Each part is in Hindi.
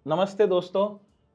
नमस्ते दोस्तों,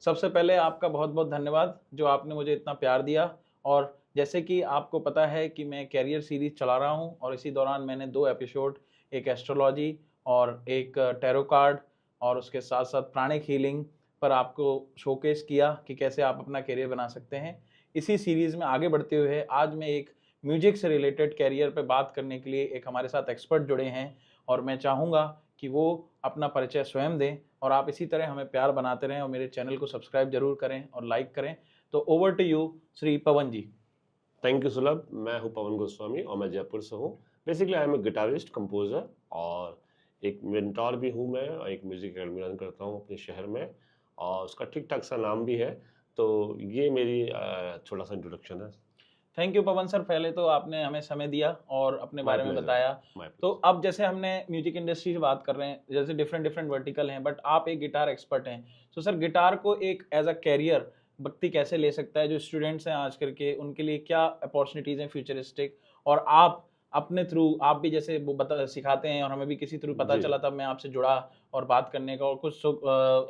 सबसे पहले आपका बहुत-बहुत धन्यवाद जो आपने मुझे इतना प्यार दिया। और जैसे कि आपको पता है कि मैं कैरियर सीरीज़ चला रहा हूँ और इसी दौरान मैंने 2 एपिसोड, एक एस्ट्रोलॉजी और एक टैरो कार्ड और उसके साथ-साथ प्राणिक हीलिंग पर आपको शोकेस किया कि कैसे आप अपना करियर बना सकते हैं। इसी सीरीज़ में आगे बढ़ते हुए आज मैं एक म्यूज़िक से रिलेटेड करियर पे बात करने के लिए एक हमारे साथ एक्सपर्ट जुड़े हैं और मैं चाहूँगा कि वो अपना परिचय स्वयं दें और आप इसी तरह हमें प्यार बनाते रहें और मेरे चैनल को सब्सक्राइब ज़रूर करें और लाइक करें। तो over to you Shri Pawan ji. Thank you Sulabh. मैं हूं पवन गोस्वामी और मैं जयपुर से हूं। Basically I am a guitarist composer और एक मेंटोर भी हूं। मैं और एक म्यूजिक एकेडमी रन करता हूं अपने शहर में और उसका ठीक ठाक सा नाम भी है। तो ये मेरी छोटा सा इंट्रोडक्शन है। थैंक यू पवन सर, पहले तो आपने हमें समय दिया और अपने माय बारे में प्लेजर। बताया। माय तो प्लेजर। अब जैसे हमने म्यूजिक इंडस्ट्री की बात कर रहे हैं, जैसे डिफरेंट डिफरेंट वर्टिकल हैं, बट आप एक गिटार एक्सपर्ट हैं। तो सर गिटार को एक एज अ कैरियर व्यक्ति कैसे ले सकता है? जो स्टूडेंट्स हैं आज करके उनके लिए क्या अपॉर्चुनिटीज़ हैं फ्यूचरिस्टिक? और आप अपने थ्रू आप भी जैसे वो बता सिखाते हैं और हमें भी किसी थ्रू पता जी चला, जी तब मैं आपसे जुड़ा और बात करने का और कुछ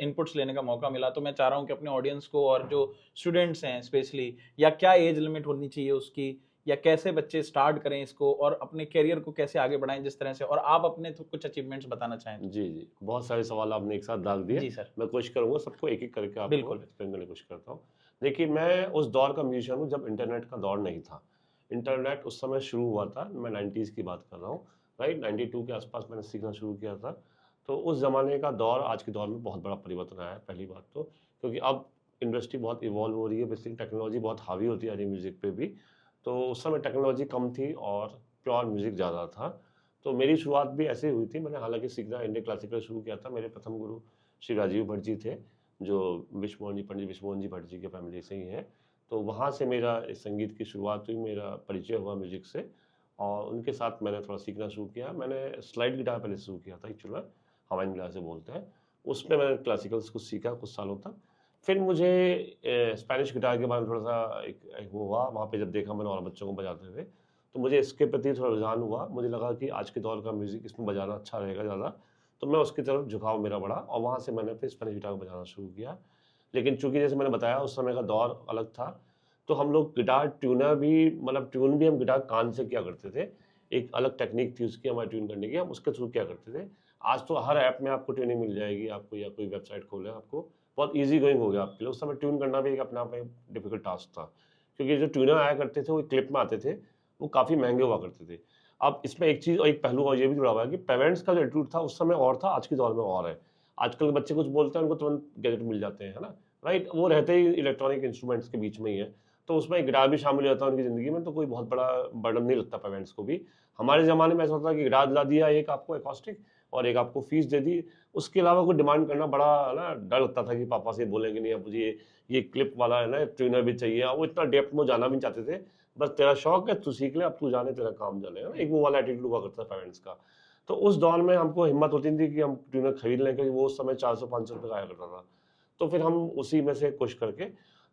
इनपुट्स लेने का मौका मिला। तो मैं चाह रहा हूँ कि अपने ऑडियंस को और जो स्टूडेंट्स हैं स्पेशली, या क्या एज लिमिट होनी चाहिए उसकी, या कैसे बच्चे स्टार्ट करें इसको और अपने करियर को कैसे आगे बढ़ाएं जिस तरह से, और आप अपने कुछ अचीवमेंट्स बताना चाहें तो। जी जी, बहुत सारे सवाल आपने एक साथ डाल दिए। जी सर। मैं कोशिश करूंगा सबको एक एक करके आपको बिल्कुल। एक्सप्लेन करने की कोशिश करता हूँ। देखिए, मैं उस दौर का म्यूजिशियन हूँ जब इंटरनेट का दौर नहीं था। इंटरनेट उस समय शुरू हुआ था, मैं 90s की बात कर रहा हूँ। राइट, 92 के आसपास मैंने सीखना शुरू किया था। तो उस ज़माने का दौर आज के दौर में बहुत बड़ा परिवर्तन आया है, पहली बात तो। क्योंकि अब इंडस्ट्री बहुत इवॉल्व हो रही है, बेसिकली टेक्नोलॉजी बहुत हावी होती जा रही है म्यूज़िक पे भी। तो उस समय टेक्नोलॉजी कम थी और प्योर म्यूज़िक ज़्यादा था। तो मेरी शुरुआत भी ऐसे ही हुई थी। मैंने हालांकि सीखना इंडियन क्लासिकल शुरू किया था। मेरे प्रथम गुरु श्री राजीव भट्ट जी थे, जो विश्वमोहन जी, पंडित विश्वमोहन जी भट्ट जी के फैमिली से ही हैं। तो वहाँ से मेरा इस संगीत की शुरुआत हुई, मेरा परिचय हुआ म्यूजिक से और उनके साथ मैंने थोड़ा सीखना शुरू किया। मैंने स्लाइड गिटार पहले शुरू किया था एक्चुअल में, हवाइन गिटार से बोलते हैं। उसमें मैंने क्लासिकल्स को सीखा कुछ सालों तक। फिर मुझे स्पेनिश गिटार के बारे में थोड़ा सा एक वो हुआ, वहाँ पे जब देखा मैंने और बच्चों को बजाते हुए, तो मुझे इसके प्रति थोड़ा रुझान हुआ। मुझे लगा कि आज के दौर का म्यूज़िक इसमें बजाना अच्छा रहेगा ज़्यादा, तो मैं उसकी तरफ झुकाव मेरा बढ़ा और वहाँ से मैंने फिर स्पेनिश गिटार बजाना शुरू किया। लेकिन चूँकि जैसे मैंने बताया उस समय का दौर अलग था, तो हम लोग गिटार ट्यूनर भी, मतलब ट्यून भी हम गिटार कान से किया करते थे। एक अलग टेक्नीक थी उसकी हमारे ट्यून करने की, हम उसके थ्रू किया करते थे। आज तो हर ऐप में आपको ट्यूनिंग मिल जाएगी, आपको या कोई वेबसाइट खोलें आपको, बहुत ईज़ी गोइंग हो गया आपके लिए। उस समय ट्यून करना भी एक अपने आप में डिफ़िकल्ट टास्क था, क्योंकि जो ट्यूनर आया करते थे वो क्लिप में आते थे, वो काफ़ी महँगे हुआ करते थे। अब इसमें एक चीज़ और एक पहलू और ये भी जुड़ा हुआ है कि पेरेंट्स का जो एटीट्यूड था उस समय और था, आज के दौर में और है। आजकल के बच्चे कुछ बोलते हैं, उनको तुरंत गैजेट मिल जाते हैं, है ना? राइट? वो रहते ही इलेक्ट्रॉनिक इंस्ट्रूमेंट्स के बीच में ही है। तो उसमें गिटार भी शामिल हो जाता है उनकी ज़िंदगी में, तो कोई बहुत बड़ा बर्डन नहीं लगता पेरेंट्स को भी। हमारे ज़माने में ऐसा होता था कि गिटार दिला दिया एक आपको एकॉस्टिक और एक आपको फीस दे दी। उसके अलावा कोई डिमांड करना बड़ा ना डर लगता था कि पापा से बोलेंगे नहीं, अब मुझे ये क्लिप वाला है ना ट्यूनर भी चाहिए। और वो इतना डेप्थ में जाना भी नहीं चाहते थे। बस तेरा शौक है, तू सीख ले, अब तू जाने तेरा काम जाने, है ना? एक वो वाला एटीट्यूड हुआ करता था पेरेंट्स का। तो उस दौर में हमको हिम्मत होती नहीं थी कि हम ट्यूनर खरीद लें, क्योंकि वो उस समय 400-500 रुपये का आया करता था। तो फिर हम उसी में से कुछ करके,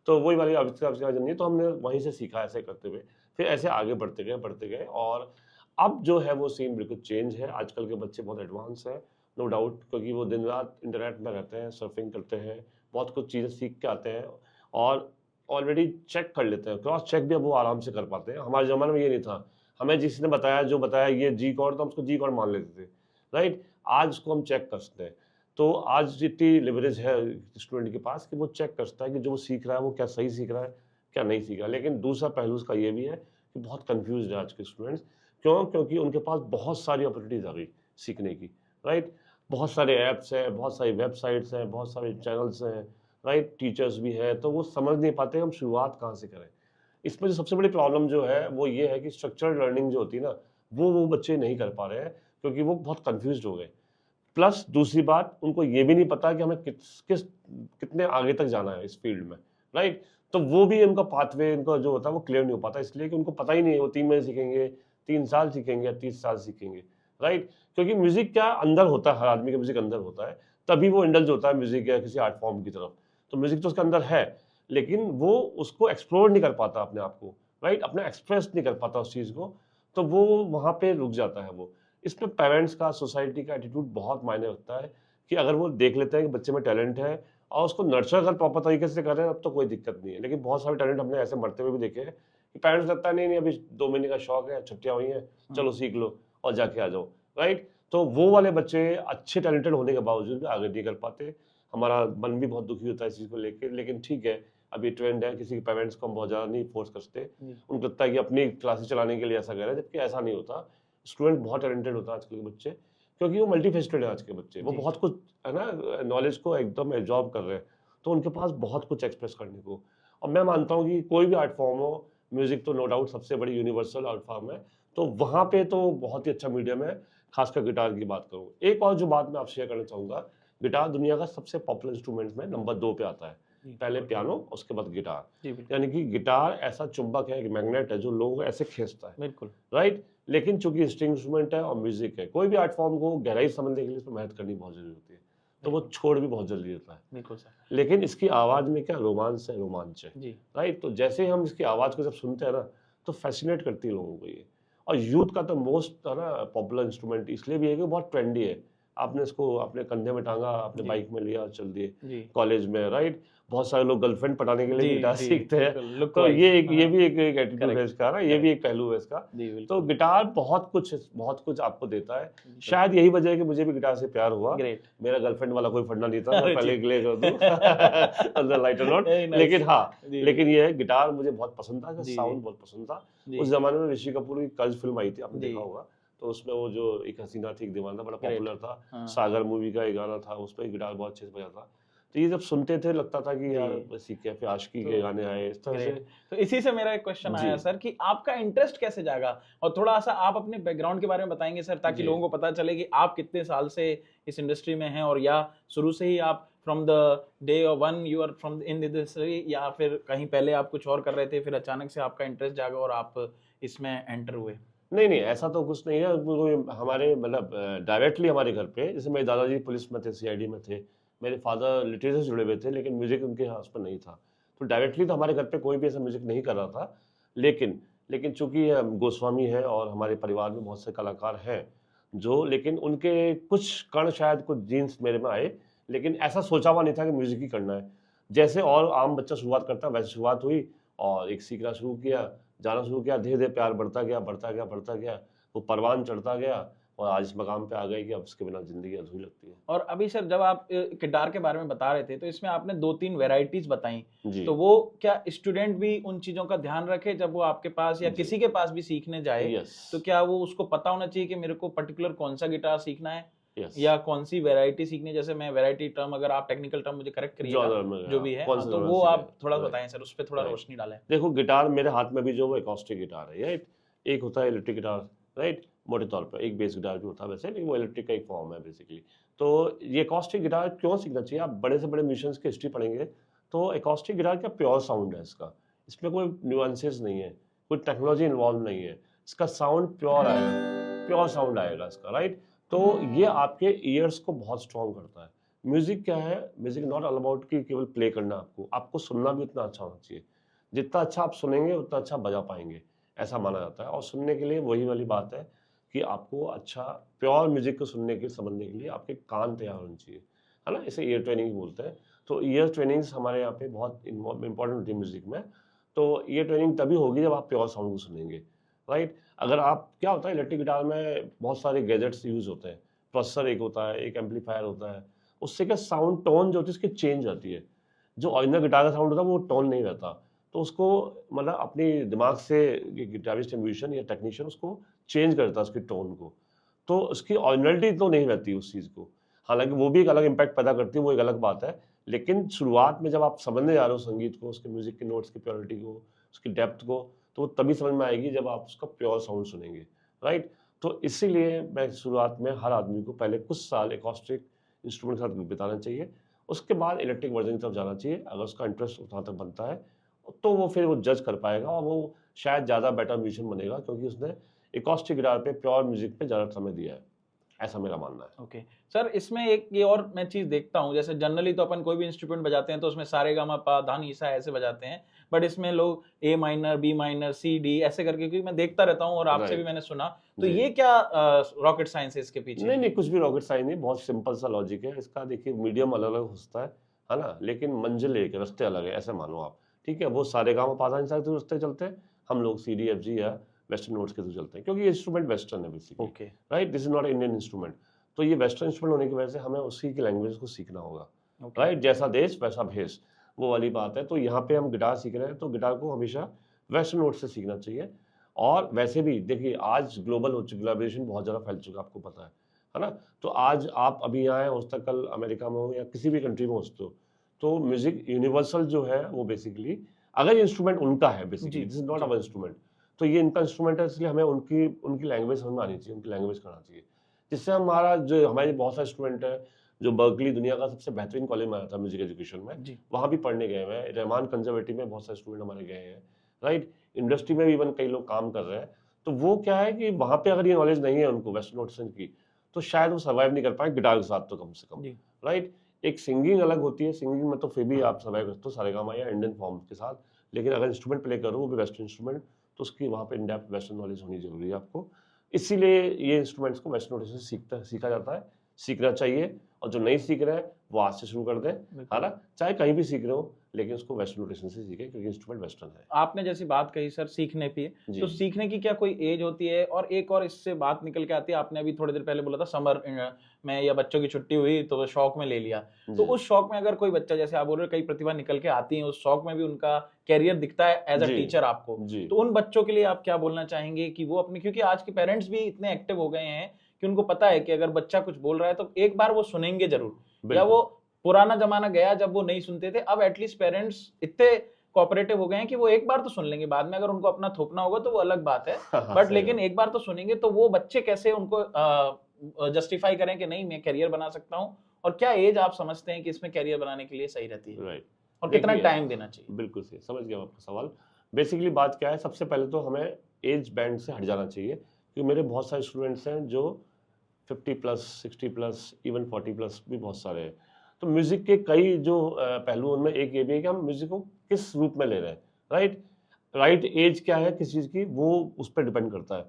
तो वही वाली आविष्कार आविष्कार जर्नी, तो हमने वहीं से सीखा ऐसे करते हुए। फिर ऐसे आगे बढ़ते गए और अब जो है वो सीन बिल्कुल चेंज है। आजकल के बच्चे बहुत एडवांस हैं, नो डाउट, क्योंकि वो दिन रात इंटरनेट में रहते हैं, सर्फिंग करते हैं, बहुत कुछ चीज़ें सीख के आते हैं और ऑलरेडी चेक कर लेते हैं। क्रॉस चेक भी अब वो आराम से कर पाते हैं। हमारे ज़माने में ये नहीं था। हमें जिसने बताया, जो बताया ये जी कॉर्ड, तो हम उसको जी कॉर्ड मान लेते थे, राइट? आज उसको हम चेक कर सकते हैं। तो आज इतनी लिवरेज है स्टूडेंट के पास कि वो चेक कर सकता है कि जो वो सीख रहा है वो क्या सही सीख रहा है, क्या नहीं सीख रहा है। लेकिन दूसरा पहलू उसका ये भी है कि बहुत कन्फ्यूज़्ड है आज के स्टूडेंट्स। क्यों? क्योंकि उनके पास बहुत सारी अपॉर्चुनिटीज़ आ गई सीखने की, राइट? बहुत सारे ऐप्स हैं, बहुत सारी वेबसाइट्स हैं, बहुत सारे चैनल्स हैं, राइट? टीचर्स भी हैं, तो वो समझ नहीं पाते हम शुरुआत कहाँ से करें। इसमें जो सबसे बड़ी प्रॉब्लम जो है वो ये है कि स्ट्रक्चर्ड लर्निंग जो होती है ना, वो बच्चे नहीं कर पा रहे हैं, क्योंकि वो बहुत कन्फ्यूज़्ड हो गए। प्लस दूसरी बात, उनको ये भी नहीं पता कि हमें कितने आगे तक जाना है इस फील्ड में, राइट? तो वो भी उनका पाथवे, उनका जो होता है वो क्लियर नहीं हो पाता, इसलिए कि उनको पता ही नहीं है वो 3 महीने सीखेंगे, 3 साल सीखेंगे या 30 साल सीखेंगे, राइट? क्योंकि म्यूज़िक क्या अंदर होता है, हर आदमी का म्यूज़िक अंदर होता है, तभी वो इंडल्ज होता है म्यूज़िक या किसी आर्ट फॉर्म की तरफ। तो म्यूज़िक तो उसके अंदर है, लेकिन वो उसको एक्सप्लोर नहीं कर पाता अपने आप को, राइट? अपने एक्सप्रेस नहीं कर पाता उस चीज़ को, तो वो वहाँ पे रुक जाता है वो। इसमें पेरेंट्स का, सोसाइटी का एटीट्यूड बहुत मायने रखता है कि अगर वो देख लेते हैं कि बच्चे में टैलेंट है और उसको नर्चर अगर प्रॉपर तरीके से कर रहे हैं अब तो कोई दिक्कत नहीं है। लेकिन बहुत सारे टैलेंट हमने ऐसे मरते हुए भी देखे हैं कि पेरेंट्स लगता है नहीं अभी 2 महीने का शौक है, छुट्टियां हुई हैं, चलो सीख लो और जाके आ जाओ, राइट। तो वो वाले बच्चे अच्छे टैलेंटेड होने के बावजूद भी आगे नहीं कर पाते। हमारा मन भी बहुत दुखी होता है इस चीज़ को लेके, लेकिन ठीक है अभी ट्रेंड है, किसी के पेरेंट्स को हम बहुत ज़्यादा नहीं फोर्स करते। उनको लगता है कि अपनी क्लासेस चलाने के लिए ऐसा कर रहे हैं, जबकि ऐसा नहीं होता। स्टूडेंट बहुत टैलेंटेड होता है आजकल के बच्चे, क्योंकि वो मल्टीफेस्टेड है आज के बच्चे, वो बहुत कुछ है ना नॉलेज को एकदम एब्जॉर्ब कर रहे हैं, तो उनके पास बहुत कुछ एक्सप्रेस करने को। और मैं मानता हूँ कि कोई भी आर्ट फॉर्म हो, म्यूजिक तो नो डाउट सबसे बड़ी यूनिवर्सल आर्ट फॉर्म है, तो वहाँ पे तो बहुत ही अच्छा मीडियम है, खासकर गिटार की बात करूँ। एक और जो बात मैं आपसे शेयर करना चाहूँगा, गिटार दुनिया का सबसे पॉपुलर इंस्ट्रूमेंट में नंबर 2 पे आता है, पहले पियानो उसके बाद गिटार। यानी कि गिटार ऐसा चुंबक है, एक मैग्नेट है जो लोगों को ऐसे खींचता है, बिल्कुल राइट। लेकिन चूंकि स्ट्रिंग इंस्ट्रूमेंट है और म्यूजिक है, कोई भी आर्ट फॉर्म को गहराई समझने के लिए इसमें मेहनत करनी बहुत जरूरी होती है, तो वो छोड़ भी बहुत जल्दी देता है। बिल्कुल सर। लेकिन इसकी आवाज में क्या रोमांस है, रोमांच है, राइट। तो जैसे हम इसकी आवाज को जब सुनते हैं ना तो फैसिनेट करती है लोगों को ये। और यूथ का तो मोस्ट है ना पॉपुलर इंस्ट्रूमेंट इसलिए भी है कि बहुत ट्रेंडी है। आपने इसको अपने कंधे में टांगा, अपने बाइक में लिया, चल दिए कॉलेज में, राइट। बहुत सारे लोग गर्लफ्रेंड पटाने के लिए गिटार सीखते हैं, तो ये भी एक एटीट्यूड है इसका ना, ये भी एक पहलू है इसका। तो गिटार बहुत कुछ आपको देता है। शायद यही वजह है कि मुझे भी गिटार से प्यार हुआ। मेरा गर्लफ्रेंड वाला कोई फंडा नहीं था, मैं पहले क्लियर कर दूं लाइटर नोट। लेकिन हाँ, लेकिन ये गिटार मुझे बहुत पसंद था, साउंड बहुत पसंद था। उस जमाने में ऋषि कपूर की कर्ज फिल्म आई थी, आपने देखा होगा, तो उसमें वो जो एक हसीना थी एक दीवाना बड़ा पॉपुलर था, सागर मूवी का एक गाना था, उसमें गिटार बहुत अच्छे से बजा था। तो ये जब सुनते थे लगता था कि यार सीखे फिर आशिकी के गाने आए इस तरह से। तो इसी से मेरा एक क्वेश्चन आया सर कि आपका इंटरेस्ट कैसे जागा, और थोड़ा सा आप अपने बैकग्राउंड के बारे में बताएंगे सर, ताकि लोगों को पता चले कि आप कितने साल से इस इंडस्ट्री में हैं, और या शुरू से ही आप from the day one you are from in the industry, या फिर कहीं पहले आप कुछ और कर रहे थे फिर अचानक से आपका इंटरेस्ट जागा और आप इसमें एंटर हुए। नहीं ऐसा तो कुछ नहीं है। हमारे मतलब डायरेक्टली हमारे घर पे, जैसे मेरे दादाजी पुलिस में थे, सीआईडी में थे, मेरे फादर लिटरेचर से जुड़े हुए थे, लेकिन म्यूजिक उनके हाथ पर नहीं था, तो डायरेक्टली तो हमारे घर पे कोई भी ऐसा म्यूजिक नहीं कर रहा था। लेकिन चूंकि गोस्वामी है और हमारे परिवार में बहुत से कलाकार हैं जो, लेकिन उनके कुछ कण शायद कुछ जीन्स मेरे में आए, लेकिन ऐसा सोचा हुआ नहीं था कि म्यूजिक ही करना है। जैसे और आम बच्चा शुरुआत करता है वैसे शुरुआत हुई, और एक सीखना शुरू किया, जाना शुरू किया, धीरे धीरे प्यार बढ़ता गया, वो परवान चढ़ता गया, और आज इस मकाम पे आ गए कि अब इसके बिना जिंदगी अधूरी लगती है। और अभी सर जब आप गिटार के बारे में बता रहे थे, तो इसमें आपने 2-3 वैरायटीज बताई, तो वो क्या स्टूडेंट भी उन चीजों का ध्यान रखे जब वो आपके पास या किसी के पास भी सीखने जाए, तो क्या वो उसको पता होना चाहिए कि मेरे को पर्टिकुलर कौन सा गिटार सीखना है, या कौन सी वैरायटी सीखनी है? जैसे मैं वैरायटी टर्म, अगर आप टेक्निकल टर्म मुझे करेक्ट करिएगा जो भी है, तो वो आप थोड़ा बताएं सर, उस पर थोड़ा रोशनी डालें। देखो गिटार मेरे हाथ में भी जो वो एकॉस्टिक गिटार है, एक होता है इलेक्ट्रिक गिटार, राइट, मोटे तौर पर एक बेस गिटार भी होता है वैसे, लेकिन वो इलेक्ट्रिक का एक फॉर्म है बेसिकली। तो ये एकॉस्टिक गिटार क्यों सीखना चाहिए? आप बड़े से बड़े म्यूजिशियंस की हिस्ट्री पढ़ेंगे तो एकॉस्टिक गिटार का प्योर साउंड है इसका, इसमें कोई न्यूएंसेस नहीं है, कोई टेक्नोलॉजी इन्वॉल्व नहीं है, इसका साउंड प्योर आएगा, प्योर साउंड आएगा इसका, राइट। तो ये आपके ईयर्स को बहुत स्ट्रॉन्ग करता है। म्यूजिक क्या है? म्यूजिक नॉट ऑल अबाउट कि केवल प्ले करना, आपको सुनना भी उतना अच्छा होना चाहिए। जितना अच्छा आप सुनेंगे उतना अच्छा बजा पाएंगे, ऐसा माना जाता है। और सुनने के लिए वही वाली बात है कि आपको अच्छा प्योर म्यूजिक को सुनने के समझने के लिए आपके कान तैयार होने चाहिए, है ना। इसे ईयर ट्रेनिंग बोलते हैं। तो ईयर ट्रेनिंग्स हमारे यहाँ पे बहुत इंपॉर्टेंट होती है म्यूजिक में। तो ईयर ट्रेनिंग तभी होगी जब आप प्योर साउंड को सुनेंगे, राइट। अगर आप, क्या होता है इलेक्ट्रिक गिटार में बहुत सारे गैजेट्स यूज होते हैं, प्रोसेसर एक होता है, एक एम्पलीफायर होता है, उससे क्या साउंड टोन जो होती है उसकी चेंज आती है। जो ओरिजिनल गिटार का साउंड होता है वो टोन नहीं रहता, तो उसको मतलब अपनी दिमाग से गिटारिस्ट म्यूजिशियन या टेक्नीशियन उसको चेंज करता है उसकी टोन को, तो उसकी ओरिजिनलिटी तो नहीं रहती उस चीज़ को। हालांकि वो भी एक अलग इम्पैक्ट पैदा करती है, वो एक अलग बात है, लेकिन शुरुआत में जब आप समझने जा रहे हो संगीत को, उसके म्यूजिक के नोट्स की प्योरिटी को, उसकी डेप्थ को, तो वो तभी समझ में आएगी जब आप उसका प्योर साउंड सुनेंगे, राइट। तो इसीलिए मैं शुरुआत में हर आदमी को पहले कुछ साल एकॉस्टिक इंस्ट्रूमेंट के साथ बिताना चाहिए, उसके बाद इलेक्ट्रिक वर्जन की तरफ जाना चाहिए। अगर उसका इंटरेस्ट वहाँ तक बनता है तो वो फिर वो जज कर पाएगा, और वो शायद ज़्यादा बेटर म्यूजिशियन बनेगा, क्योंकि उसने एकॉस्टिक गिटार पे, प्योर म्यूजिक पे ज़्यादा समय दिया है, ऐसा मेरा मानना है। ओके सर, इसमें एक ये और मैं चीज देखता हूँ, जैसे जनरली तो अपन कोई भी इंस्ट्रूमेंट बजाते हैं तो उसमें सारे गा मा पा धा नी सा ऐसे बजाते हैं, बट इसमें लोग A minor, B minor, C D ऐसे करके, क्योंकि मैं देखता रहता हूँ और आपसे भी मैंने सुना, तो ये क्या रॉकेट साइंस है इसके पीछे? नहीं कुछ भी रॉकेट साइंस नहीं, बहुत सिंपल सा लॉजिक है इसका। देखिए मीडियम अलग अलग होता है, है ना, लेकिन मंजिल एक है, रास्ते अलग है, ऐसे मानो आप, ठीक है। वो सारे गाँव पासा के थ्रू रास्ते चलते हैं, हम लोग CDFG या वेस्टर्न नोट्स के थ्रू चलते हैं, क्योंकि ये इंस्ट्रूमेंट वेस्टर्न है basically, okay, right, this is not Indian instrument. तो ये वेस्टर्न इंस्ट्रूमेंट होने की वजह से हमें उसी की लैंग्वेज को सीखना होगा, ओके, राइट, जैसा देश वैसा भेष, वो वाली बात है। तो यहाँ पे हम गिटार सीख रहे हैं, तो गिटार को हमेशा वेस्टर्न नोट से सीखना चाहिए। और वैसे भी देखिए, आज ग्लोबल हो चुका, ग्लोबलाइजेशन बहुत ज़्यादा फैल चुका है, आपको पता है ना। तो आज आप अभी यहाँ हैं, हो सकता है कल अमेरिका में हो या किसी भी कंट्री में हो सकते हो, तो म्यूजिक यूनिवर्सल जो है वो बेसिकली, अगर इंस्ट्रूमेंट उनका है basically, G, this is not G, our instrument, तो ये इनका इंस्ट्रूमेंट है, इसलिए हमें उनकी उनकी लैंग्वेज समझ में आनी चाहिए, उनकी लैंग्वेज करना चाहिए, जिससे हमारा जो हमारे बहुत सारे स्टूडेंट है, जो बर्कली दुनिया का सबसे बेहतरीन कॉलेज में आया था म्यूजिक एजुकेशन में, जी, वहाँ भी पढ़ने गए हुए हैं, रहमान कंजर्वेटिव में बहुत सारे स्टूडेंट हमारे गए हैं, राइट, इंडस्ट्री में भी इवन कई लोग काम कर रहे हैं। तो वो क्या है कि वहाँ पे अगर ये नॉलेज नहीं है उनको वेस्टर्न नोटेशन की, तो शायद वो सर्वाइव नहीं कर पाए गिटार के साथ, तो कम से कम, जी, राइट। एक सिंगिंग अलग होती है, सिंगिंग में तो फिर भी आप सर्वाइव करते हो सारेगामा या इंडियन फॉर्म के साथ, लेकिन अगर इंस्ट्रूमेंट प्ले करो वो भी वेस्टर्न इंस्ट्रूमेंट, तो उसकी वहाँ पे इन डेप्थ वेस्टर्न नॉलेज होनी जरूरी है आपको। इसीलिए ये इंस्ट्रूमेंट्स को वेस्टर्न नोटेशन से सीखा जाता है, सीखना चाहिए। और जो नहीं सीख रहे हैं वो आज से शुरू कर दें, है बिल्कुल। ना, चाहे कहीं भी सीख रहे हो, लेकिन उसको वेस्टर्न नोटेशन से सीखें, क्योंकि इंस्ट्रूमेंट वेस्टर्न है। आपने जैसी बात कही सर सीखने की, जी तो सीखने की क्या कोई एज होती है? और एक और इससे बात निकल के आती है, आपने अभी थोड़ी देर पहले बोला था समर में या बच्चों की छुट्टी हुई तो वो शौक में ले लिया। तो जी उस शौक में अगर कोई बच्चा, जैसे आप बोल रहे हो कई प्रतिभा निकल के आती है, उस शौक में भी उनका करियर दिखता है एज अ जी टीचर आपको, जी तो उन बच्चों के लिए आप क्या बोलना चाहेंगे कि वो अपनी, क्योंकि आज के पेरेंट्स भी इतने एक्टिव हो गए हैं कि उनको पता है कि अगर बच्चा कुछ बोल रहा है तो एक बार वो सुनेंगे जरूर, या वो बिल्कुल। पुराना जमाना गया जब वो नहीं सुनते थे, अब एटलीस्ट पेरेंट्स इतने कोऑपरेटिव हो गए हैं कि वो एक बार तो सुन लेंगे, बाद में अगर उनको अपना थोपना होगा तो वो अलग बात है, हाँ, बट सही लेकिन बात। एक बार तो सुनेंगे। तो वो बच्चे कैसे उनको जस्टिफाई करें कि नहीं मैं करियर बना सकता हूँ, और क्या एज आप समझते हैं कि इसमें करियर बनाने के लिए सही रहती है, राइट, और कितना देखिए, टाइम देना चाहिए? बिल्कुल सही, समझ गया मैं आपका सवाल। बेसिकली बात क्या है, सबसे पहले तो हमें एज बैंड से हट जाना चाहिए, क्योंकि मेरे बहुत सारे स्टूडेंट्स हैं जो 50 प्लस, 60 प्लस, इवन 40 प्लस भी बहुत सारे हैं। तो म्यूजिक के कई जो पहलू, उनमें एक ये भी है कि हम म्यूजिक को किस रूप में ले रहे हैं, राइट। राइट एज क्या है किस चीज़ की, वो उस पर डिपेंड करता है।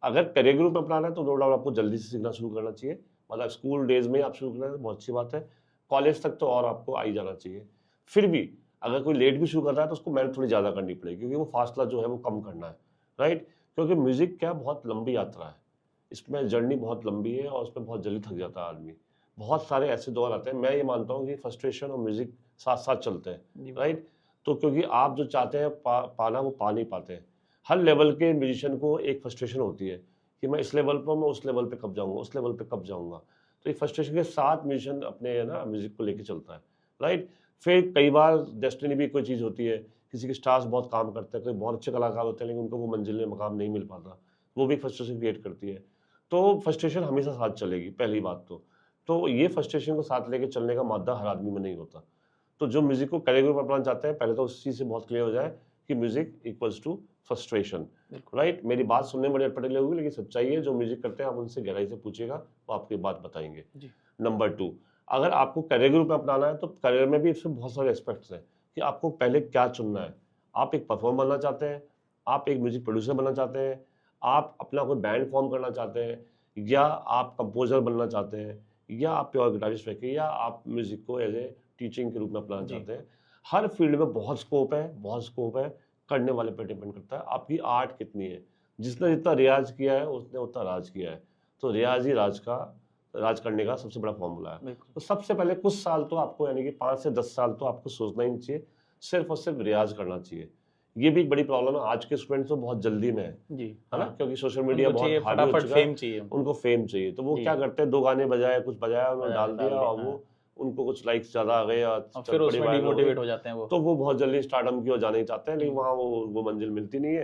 अगर करियर के रूप में अपनाना है तो नो डाउट आपको जल्दी से सीखना शुरू करना चाहिए, मतलब स्कूल डेज में आप शुरू करें तो बहुत अच्छी बात है, कॉलेज तक तो और आपको आ ही जाना चाहिए। फिर भी अगर कोई लेट भी शुरू कर रहा है तो उसको मेहनत थोड़ी ज़्यादा करनी पड़ेगी, क्योंकि वो फासला जो है वो कम करना है, राइट। क्योंकि म्यूजिक क्या बहुत लंबी यात्रा है, इसमें जर्नी बहुत लंबी है और उसमें बहुत जल्दी थक जाता है आदमी। बहुत सारे ऐसे दौर आते हैं, मैं ये मानता हूँ कि फ्रस्ट्रेशन और म्यूजिक साथ साथ चलते हैं, जी राइट। तो क्योंकि आप जो चाहते हैं पाना वो पा नहीं पाते हैं। हर लेवल के म्यूजिशियन को एक फ्रस्ट्रेशन होती है कि मैं इस लेवल पर, मैं उस लेवल पे कब जाऊंगा, उस लेवल पे कब जाऊंगा। तो ये फ्रस्ट्रेशन के साथ म्यूजिशियन अपने है ना म्यूजिक को लेके चलता है, राइट। फिर कई बार डेस्टिनी भी कोई चीज़ होती है, किसी के स्टार्स बहुत काम करते हैं, कोई बहुत अच्छे कलाकार होते हैं लेकिन उनको वो मंजिल मकाम नहीं मिल पाता, वो भी फ्रस्ट्रेशन क्रिएट करती है। तो फ्रस्ट्रेशन हमेशा साथ चलेगी, पहली बात तो ये फ्रस्ट्रेशन को साथ लेके चलने का मादा हर आदमी में नहीं होता। तो जो म्यूजिक को करियर में अपनाना चाहते हैं, पहले तो उस चीज़ से बहुत क्लियर हो जाए कि म्यूजिक इक्वल्स टू फ्रस्ट्रेशन, बिल्कुल। राइट। मेरी बात सुनने में बड़ी अटपटी लगेगी, लेकिन सच्चाई है, जो म्यूजिक करते हैं आप उनसे गहराई से पूछेगा, वो आपकी बात बताएंगे। जी, नंबर 2, अगर आपको करियर के रूप में अपनाना है तो करियर में भी इसमें बहुत सारे एस्पेक्ट्स हैं कि आपको पहले क्या चुनना है। आप एक परफॉर्मर बनना चाहते हैं, आप एक म्यूजिक प्रोड्यूसर बनना चाहते हैं, आप अपना कोई बैंड फॉर्म करना चाहते हैं, या आप कंपोजर बनना चाहते हैं, या आप प्योर गिटारिस्ट रखें, या आप म्यूजिक को एज ए टीचिंग के रूप में अपनाना जी, चाहते हैं। हर फील्ड में बहुत स्कोप है, बहुत स्कोप है। करने वाले पर डिपेंड करता है आपकी आर्ट कितनी है। जिसने जितना रियाज किया है उसने उतना राज किया है। तो रियाज ही राज करने का सबसे बड़ा फॉर्मूला है। बिल्कुल। तो सबसे पहले कुछ साल तो आपको, यानी कि 5 से 10 साल तो आपको सोचना ही नहीं चाहिए, सिर्फ और सिर्फ रियाज करना चाहिए। ये भी एक बड़ी प्रॉब्लम है, आज के स्टूडेंट्स तो बहुत जल्दी में जी, है ना, हाँ, क्योंकि सोशल मीडिया उनको बहुत चाहिए हावी हो फटाफट चुका है, फेम चाहिए उनको। उनको फेम चाहिए। तो वो जी, क्या करते हैं, 2 गाने बजाए, कुछ बजाया, उन्होंने डाल दिया, दिए, और हाँ, वो उनको कुछ लाइक्स ज़्यादा आ गए या और फिर बड़ी उसमें वायरल हो गई, डिमोटिवेट हो जाते हैं वो। तो वो बहुत जल्दी स्टारडम की ओर जाना ही चाहते हैं, लेकिन वहाँ वो मंजिल मिलती नहीं है,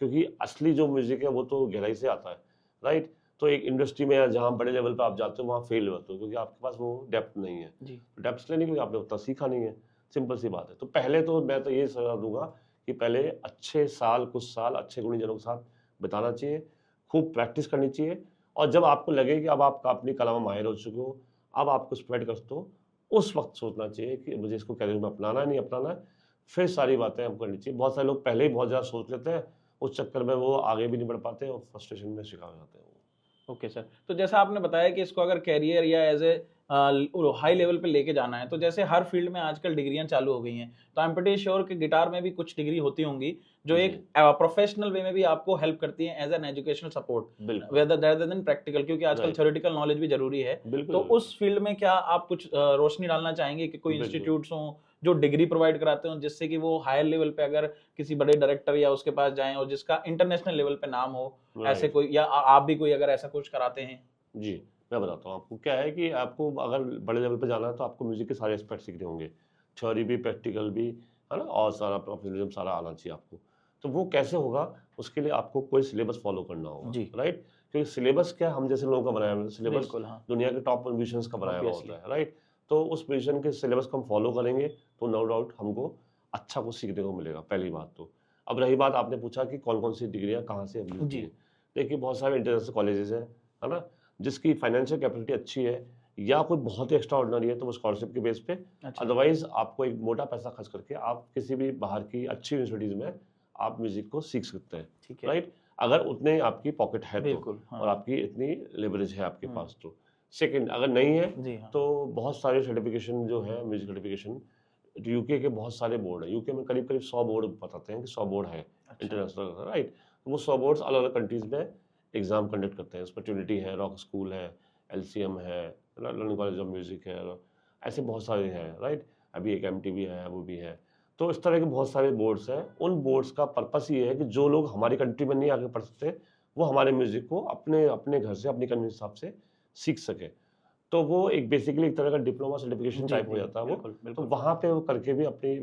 क्योंकि असली जो म्यूजिक है वो तो गहराई से आता है, राइट। तो एक इंडस्ट्री में या जहाँ बड़े लेवल पर आप जाते हो वहाँ फेल होते हो, क्योंकि आपके पास वो डेप्थ नहीं है। जी, डेप्थ इसलिए नहीं, क्योंकि आपने उतना सीखा नहीं है, सिंपल सी बात है। तो पहले तो मैं तो ये सलाह दूंगा कि पहले अच्छे साल, कुछ साल अच्छे गुणीजनों के साथ बिताना चाहिए, खूब प्रैक्टिस करनी चाहिए, और जब आपको लगे कि अब आप अपनी कला में माहिर हो चुके हो, अब आपको स्प्रेड कर सकते हो, उस वक्त सोचना चाहिए कि मुझे इसको करियर में अपनाना है नहीं अपनाना है। फिर सारी बातें हमको करनी चाहिए। बहुत सारे लोग पहले ही बहुत ज़्यादा सोच लेते हैं, उस चक्कर में वो आगे भी नहीं बढ़ पाते और फ्रस्ट्रेशन में शिकार हो जाते हैं वो। ओके सर, तो जैसा आपने बताया कि इसको अगर कैरियर या एज ए हाई लेवल पे लेके जाना है, तो जैसे हर फील्ड में आजकल डिग्रियां चालू हो गई हैं, तो आई एम प्रीटी श्योर कि गिटार में भी कुछ डिग्री होती होंगी जो जी, एक प्रोफेशनल वे में भी आपको हेल्प करती हैं एज एन एजुकेशनल सपोर्ट, बिल्कुल, वेदर देन प्रैक्टिकल, क्योंकि आजकल राइट, थ्योरेटिकल नॉलेज भी जरूरी है। बिल्कुल, तो बिल्कुल, उस फील्ड में क्या आप कुछ रोशनी डालना चाहेंगे कि कोई बिल्कुल। इंस्टीट्यूट्स हों जो डिग्री प्रोवाइड कराते हो, जिससे कि वो हायर लेवल पे अगर किसी बड़े डायरेक्टर या उसके पास जाएं और जिसका इंटरनेशनल लेवल पे नाम हो, ऐसे राइट, कोई, या आप भी कोई अगर ऐसा कुछ कराते हैं? जी, मैं बताता हूँ आपको क्या है कि आपको अगर बड़े लेवल पे जाना है तो आपको म्यूज़िक के सारे एस्पेक्ट सीखने होंगे। थ्योरी भी, प्रैक्टिकल भी, है ना? और सारा प्रोफेशनलिज़्म सारा आना चाहिए आपको। तो वो कैसे होगा? उसके लिए आपको कोई सिलेबस फ़ॉलो करना होगा, जी, राइट? क्योंकि सिलेबस क्या हम जैसे लोगों का बनाया हुआ है, सिलेबस बिल्कुल, हाँ, दुनिया के टॉप म्यूजिशियंस का बनाया हुआ ऑब्वियसली, होता है, राइट? तो उस म्यूजिशियन के सिलेबस को हम फ़ॉलो करेंगे तो नो डाउट हमको अच्छा कुछ सीखने को मिलेगा, पहली बात तो। अब रही बात आपने पूछा कि कौन-कौन सी डिग्रियाँ कहाँ से मिलती जी, हैं। देखिए बहुत सारे इंटरनेशनल कॉलेजेस हैं, है ना? जिसकी फाइनेंशियल कैपेबिलिटी अच्छी है या कोई बहुत ही एक्स्ट्रा ऑर्डिनरी है तो वो स्कॉलरशिप के बेस पे, अच्छा, अदरवाइज आपको एक मोटा पैसा खर्च करके आप किसी भी बाहर की अच्छी यूनिवर्सिटीज़ में आप म्यूज़िक को सीख सकते हैं, ठीक है, राइट? अगर उतने आपकी पॉकेट है तो बिल्कुल, और हाँ, आपकी इतनी लेवरेज है आपके हुँ, पास तो। सेकंड अगर नहीं है जी, हाँ, तो बहुत सारे सर्टिफिकेशन जो है म्यूज़िक सर्टिफिकेशन यूके के बहुत सारे बोर्ड हैं। यूके में करीब-करीब 100 बोर्ड बताते हैं कि 100 बोर्ड है अच्छा, इंटरनेशनल, राइट? वो 100 बोर्ड्स अलग-अलग कंट्रीज़ में एग्ज़ाम कंडक्ट करते हैं। उसमें ट्रिनिटी है, रॉक स्कूल है, एलसीएम है, लंदन कॉलेज ऑफ म्यूज़िक है, ऐसे बहुत सारे हैं, राइट? अभी एक एमटीवी है, वो भी है। तो इस तरह के बहुत सारे बोर्ड्स हैं। उन बोर्ड्स का पर्पस ये है कि जो लोग हमारी कंट्री में नहीं आगे पढ़ सकते, वो हमारे म्यूज़िक को अपने अपने घर से, अपनी कन्वीनियंस हिसाब से सीख सकें। तो वो एक बेसिकली एक तरह का डिप्लोमा सर्टिफिकेशन जी, टाइप हो जी, जाता है वो। बिल्कुल, तो बिल्कुल, वहाँ पे वो करके भी अपनी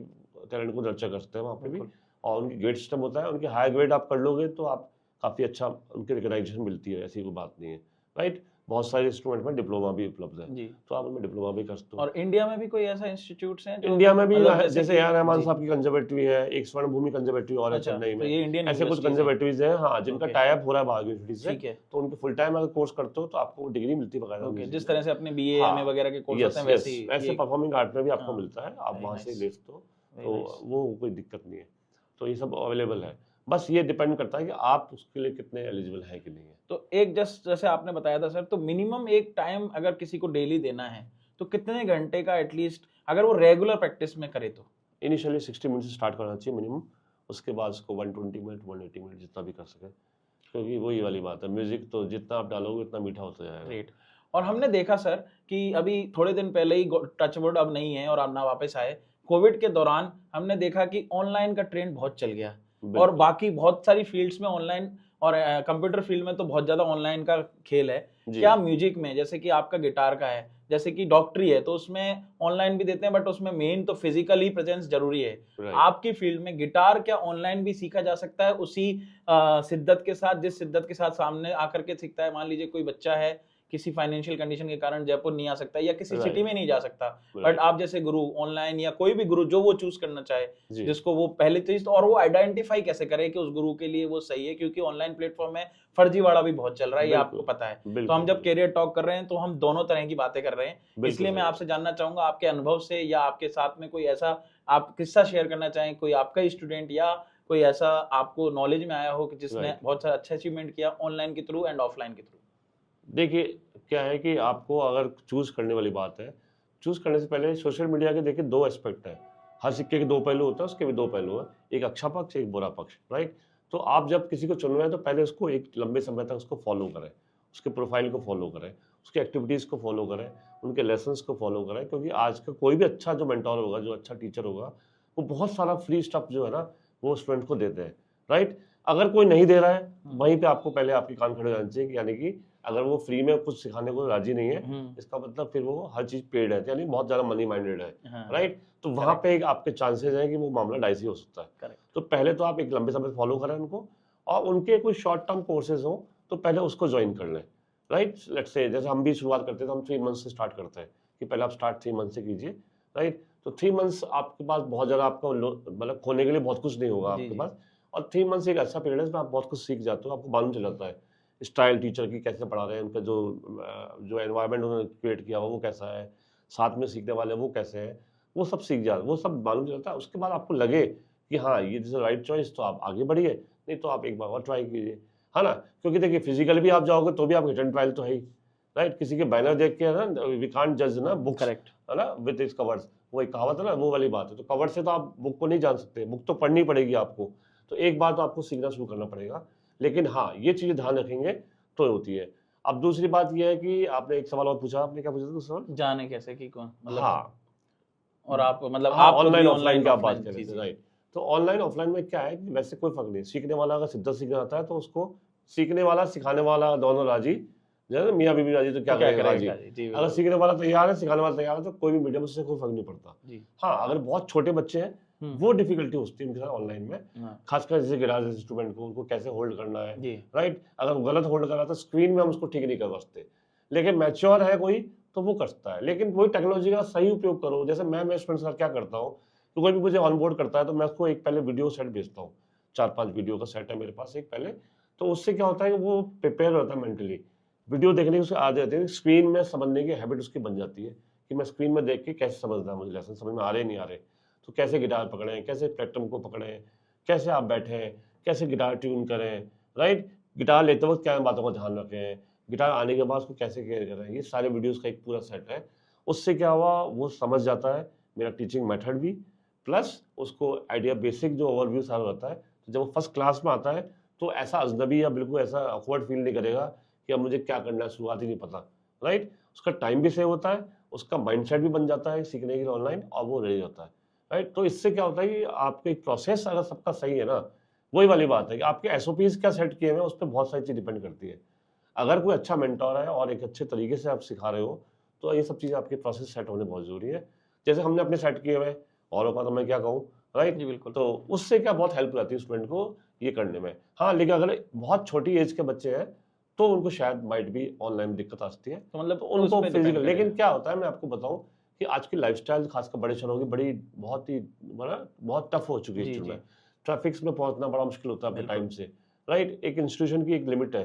टैलेंट को नर्चर कर सकते हैं वहाँ पे भी। बिल्कुल, और उनकी ग्रेड सिस्टम होता है, उनकी हाई ग्रेड आप कर लोगे तो आप काफ़ी अच्छा उनकी रिकॉग्नाइजेशन मिलती है, ऐसी कोई बात नहीं है, राइट? बहुत सारे इंस्ट्रूमेंट में डिप्लोमा भी उपलब्ध है, जी। तो आप उनमें डिप्लोमा भी कर सकते हो। और इंडिया में भी कोई ऐसा इंस्टीट्यूट्स हैं जो इंडिया में भी मतलब जैसे जैसे कि, ए आर रहमान जी, साहब की कंज़र्वेटरी है, एक स्वर्ण भूमि कंज़र्वेटरी और है अच्छा, चेन्नई तो में। ये इंडियन ऐसे कुछ यूनिवर्सिटीज़ हैं, कंज़र्वेटरीज़ हैं हाँ, जिनका ओके, टाई अप हो रहा है बाहर की यूनिवर्सिटी से, ठीक है, तो उनके फुल टाइम अगर कोर्स करते हो तो आपको डिग्री मिलती है बाकायदा ओके, म्यूज़िक जिस में। तरह से अपने बीए, एमए हाँ, वगैरह के कोर्स होते यस, हैं वैसे यस, ही वैसे ये, परफॉर्मिंग आर्ट में भी आपको हाँ, मिलता है, आप वेरी वहाँ से ले नाइस, सकते हो, वेरी तो नाइस। वो कोई दिक्कत नहीं है। तो ये सब अवेलेबल है। बस ये डिपेंड करता है कि आप उसके लिए कितने एलिजिबल हैं कि नहीं है। तो एक जस्ट जैसे आपने बताया था सर, तो मिनिमम एक टाइम अगर किसी को डेली देना है, तो कितने घंटे का एटलीस्ट अगर वो रेगुलर प्रैक्टिस में करे तो? इनिशियली 60 मिनट से स्टार्ट करना चाहिए मिनिमम, उसके बाद उसको 120 मिनट, 180 मिनट जितना भी कर सकें। क्योंकि वही वाली बात है, म्यूज़िक तो जितना आप डालोगे उतना मीठा होता जाएगा। ग्रेट। और हमने देखा सर कि अभी थोड़े दिन पहले ही टच वुड अब नहीं है और अब ना वापस आए, कोविड के दौरान हमने देखा कि ऑनलाइन का ट्रेंड बहुत चल गया और बिल्कुल। बाकी बहुत सारी फील्ड्स में ऑनलाइन, और कंप्यूटर फील्ड में तो बहुत ज़्यादा ऑनलाइन का खेल है। जी, क्या म्यूजिक में, जैसे कि आपका गिटार का है, जैसे कि डॉक्टरी है, तो उसमें ऑनलाइन भी देते हैं बट उसमें मेन तो फिजिकली प्रेजेंस जरूरी है। राइट। आपकी फील्ड में गिटार क्या ऑनलाइन भी सीखा जा सकता है उसी शिद्दत के साथ जिस शिद्दत के साथ सामने आकर के सीखता है? मान लीजिए कोई बच्चा है, किसी फाइनेंशियल कंडीशन के कारण जयपुर नहीं आ सकता या किसी सिटी राइट, में नहीं जा सकता, बट राइट। आप जैसे गुरु ऑनलाइन या कोई भी गुरु जो वो चूज करना चाहे, जी, जिसको वो पहली चीज तो, और वो आइडेंटिफाई कैसे करे कि उस गुरु के लिए वो सही है, क्योंकि ऑनलाइन प्लेटफॉर्म में फर्जीवाड़ा भी बहुत चल रहा है, ये आपको बिल्कुल, पता है। तो हम बिल्कुल, जब बिल्कुल। कैरियर टॉक कर रहे हैं तो हम दोनों तरह की बातें कर रहे हैं, बिल्कुल इसलिए मैं सही आपसे बात। जानना चाहूंगा आपके अनुभव से, या आपके साथ में कोई ऐसा आप किस्सा शेयर करना चाहें, कोई आपका स्टूडेंट या कोई ऐसा आपको नॉलेज में आया हो कि जिसने राइट। बहुत सारा अच्छा अचीवमेंट किया ऑनलाइन के थ्रू एंड ऑफलाइन के थ्रू? देखिए, क्या है कि आपको अगर चूज़ करने वाली बात है, चूज़ करने से पहले सोशल मीडिया के देखिए 2 एस्पेक्ट हैं। हर सिक्के के 2 पहलू होते हैं, उसके भी 2 पहलू हैं। एक अच्छा पक्ष, एक बुरा पक्ष, राइट? तो आप जब किसी को चुन रहे हैं तो पहले उसको एक लंबे समय तक उसको फ़ॉलो करें, उसके प्रोफ़ाइल को फ़ॉलो करें, उसकी एक्टिविटीज़ को फ़ॉलो करें, उनके लेसन्स को फ़ॉलो करें क्योंकि आज का कोई भी अच्छा जो मेंटर होगा, जो अच्छा टीचर होगा, वो बहुत सारा फ्री स्टफ़ जो है ना, वो स्टूडेंट को देते हैं, राइट? अगर कोई नहीं दे रहा है, वहीं पे आपको पहले आपके कान खड़े हो जाने चाहिए कि यानी कि अगर वो फ्री में कुछ सिखाने को राज़ी नहीं है, हम्म, इसका मतलब फिर वो हर चीज़ पेड है, यानी बहुत ज़्यादा मनी माइंडेड है, हाँ, राइट? तो वहाँ करेक्ट, पे एक आपके चांसेस हैं कि वो मामला डाइसी हो सकता है। करेक्ट, तो पहले तो आप एक लंबे समय फॉलो करें उनको और उनके कोई शॉर्ट टर्म कोर्सेज़ हों, तो पहले उसको जॉइन कर लें, राइट? लेट्स से जैसे हम भी शुरुआत करते हैं तो हम 3 मंथ्स से स्टार्ट करते हैं कि पहले आप स्टार्ट 3 मंथ से कीजिए, राइट? तो 3 मंथ्स आपके पास बहुत ज़्यादा आपको मतलब खोने के लिए बहुत कुछ नहीं होगा जी, आपके जी, पास और 3 मंथ्स एक ऐसा पीरियड है जिसमें आप बहुत कुछ सीख जाते हो, आपको मालूम चल जाता है। स्टाइल टीचर की कैसे पढ़ा रहे हैं, उनका जो एनवायरनमेंट उन्होंने क्रिएट किया हुआ वो कैसा है, साथ में सीखने वाले वो कैसे हैं, वो सब सीख जा वो सब मालूम चलता है। उसके बाद आपको लगे कि हाँ, ये दिस इज़ राइट चॉइस तो आप आगे बढ़िए, नहीं तो आप एक बार और ट्राई कीजिए। है ना, क्योंकि देखिए फिजिकल भी आप जाओगे तो भी आपका रिटर्न ट्रायल तो है ही, राइट। किसी के बैनर देख के ना वी कांट जज ना बुक्स, करेक्ट, है ना, विद इट्स कवर्स, वो एक कहावत है ना, वो वाली बात है। तो कवर से तो आप बुक को नहीं जान सकते, बुक तो पढ़नी पड़ेगी आपको। तो एक बार तो आपको सीखना शुरू करना पड़ेगा, लेकिन हाँ ये चीजें ध्यान रखेंगे तो होती है। अब दूसरी बात ये है कि आपने एक सवाल और पूछा, आपने क्या पूछा था दूसरा सवाल? जाने कैसे कि कौन मतलब, हाँ और आप मतलब हाँ, आप खुद भी ऑनलाइन ऑफलाइन ऑनलाइन की आप बात ऑफलाइन, कर रहे जी थे, जी राइट। तो ऑनलाइन ऑफलाइन में क्या है कि वैसे कोई फर्क नहीं, सीखने वाला अगर सीधा सीखना आता है तो उसको सीखने वाला सिखाने वाला दोनों राजी, जो है ना, मियाँ बीवी राजी तो क्या तो क्या करेगा हाजी। करेगा जी, जी अगर बिल्कुल, सीखने वाला तैयार है, सिखाने वाला तैयार है, तो कोई भी मीडियम, उससे कोई फर्क नहीं पड़ता। जी, हाँ, अगर बहुत छोटे बच्चे हैं वो डिफिकल्टी होती है उनके साथ ऑनलाइन में, हाँ, खासकर जैसे गिटार जैसे इंस्ट्रूमेंट को उनको कैसे होल्ड करना है, जी, राइट। अगर वो गलत होल्ड कर रहा है तो स्क्रीन में हम उसको ठीक नहीं कर सकते, लेकिन मैच्योर है कोई तो वो कर सकता है। लेकिन वही टेक्नोलॉजी का सही उपयोग करो। जैसे मैं स्टूडेंट के साथ क्या करता हूँ, तो कोई भी मुझे ऑनबोर्ड करता है तो मैं उसको एक पहले वीडियो सेट भेजता हूँ, 4-5 वीडियो का सेट है मेरे पास एक पहले। तो उससे क्या होता है कि वो प्रिपेयर होता है मेंटली, वीडियो देखने की उसकी आदत रहती है, स्क्रीन में समझने की हैबिट उसकी बन जाती है कि मैं स्क्रीन में देख के कैसे समझना है, मुझे लेसन समझ में आ रहे नहीं आ रहे, तो कैसे गिटार पकड़ें, कैसे प्लेटम को पकड़ें, कैसे आप बैठें, कैसे गिटार ट्यून करें, राइट। गिटार लेते वक्त क्या बातों का ध्यान रखें, गिटार आने के बाद उसको कैसे केयर करें, ये सारे वीडियोस का एक पूरा सेट है। उससे क्या हुआ, वो समझ जाता है मेरा टीचिंग मेथड भी, प्लस उसको आइडिया बेसिक जो ओवरव्यू सारा रहता है। तो जब वो फर्स्ट क्लास में आता है तो ऐसा अजनबी या बिल्कुल ऐसा ऑकवर्ड फील नहीं करेगा कि अब मुझे क्या करना है, शुरुआत ही नहीं पता, राइट। उसका टाइम भी सेव होता है, उसका माइंडसेट भी बन जाता है सीखने के लिए ऑनलाइन, और वो रेडी होता है, राइट। तो इससे क्या होता है कि आपके प्रोसेस अगर सबका सही है ना, वही वाली बात है कि आपके एसओपीज क्या सेट किए हुए हैं, उस पर बहुत सारी चीज डिपेंड करती है। अगर कोई अच्छा मेंटोर है और एक अच्छे तरीके से आप सिखा रहे हो तो ये सब चीज़ें आपके प्रोसेस सेट होने बहुत ज़रूरी है। जैसे हमने अपने सेट किए हुए हैं, औरों का तो मैं क्या कहूँ, राइट। जी बिल्कुल, तो उससे क्या बहुत हेल्प रहती है स्टूडेंट को ये करने में। हाँ, लेकिन अगर बहुत छोटी एज के बच्चे हैं तो उनको शायद माइट भी ऑनलाइन दिक्कत आ सकती है, तो मतलब तो उस उनको पे डिपेंड फिजिकल। लेकिन करेगा, क्या होता है मैं आपको बताऊं कि आज की लाइफस्टाइल खासकर बड़े शहरों की बड़ी बहुत ही बहुत टफ हो चुकी है जी, एक्चुअल जी, में। ट्रैफिक्स में पहुंचना बड़ा मुश्किल होता है अपने बिल्कुल, टाइम से, राइट। एक इंस्टीट्यूशन की एक लिमिट है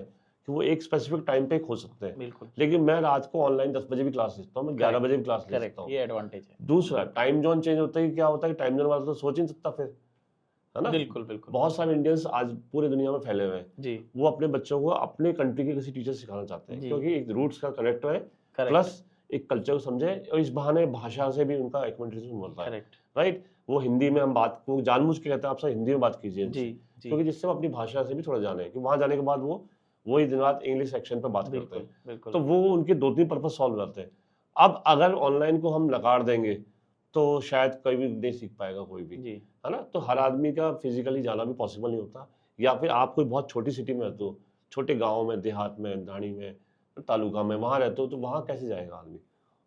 कि वो एक स्पेसिफिक टाइम पे खोल सकते हैं, बिल्कुल, लेकिन मैं रात को ऑनलाइन 10 बजे भी क्लास ले सकता हूँ, मैं 11 करेक्ट, बजे भी क्लास ले सकता करेक्ट, हूँ। ये एडवांटेज है, दूसरा टाइम जोन चेंज होता है कि क्या होता है कि टाइम जोन वाला तो सोच ही नहीं सकता फिर, है ना। बिल्कुल, बिल्कुल, बहुत सारे इंडियंस आज पूरे दुनिया में फैले हुए हैं, जी, वो अपने बच्चों को अपने कंट्री के किसी टीचर सिखाना चाहते हैं, जी, क्योंकि एक रूट्स का कनेक्ट है, करेक्ट, प्लस एक कल्चर को समझे, और इस बहाने भाषा से भी उनका एक्वेंटेशन होता है, करेक्ट, राइट। वो हिंदी में हम बात को जानबूझ के कहते हैं आपसे हिंदी में बात कीजिए जी, इनसे, जी, क्योंकि जिससे वो अपनी भाषा से भी थोड़ा जाने कि वहां जाने के बाद वो वही दिन रात इंग्लिश सेक्शन पे बात करते हैं, बिल्कुल, बिल्कुल, तो वो उनके 2-3 पर्पज सॉल्व करते हैं। अब अगर ऑनलाइन को हम नकार देंगे तो शायद कोई भी नहीं सीख पाएगा कोई भी, जी, है ना। तो हर आदमी का फिजिकली जाना भी पॉसिबल नहीं होता, या फिर आप कोई बहुत छोटी सिटी में रहते हो, छोटे गांव में, देहात में, दाड़ी में, तालुका में, वहां रहते हो, तो वहां कैसे जाएगा आदमी,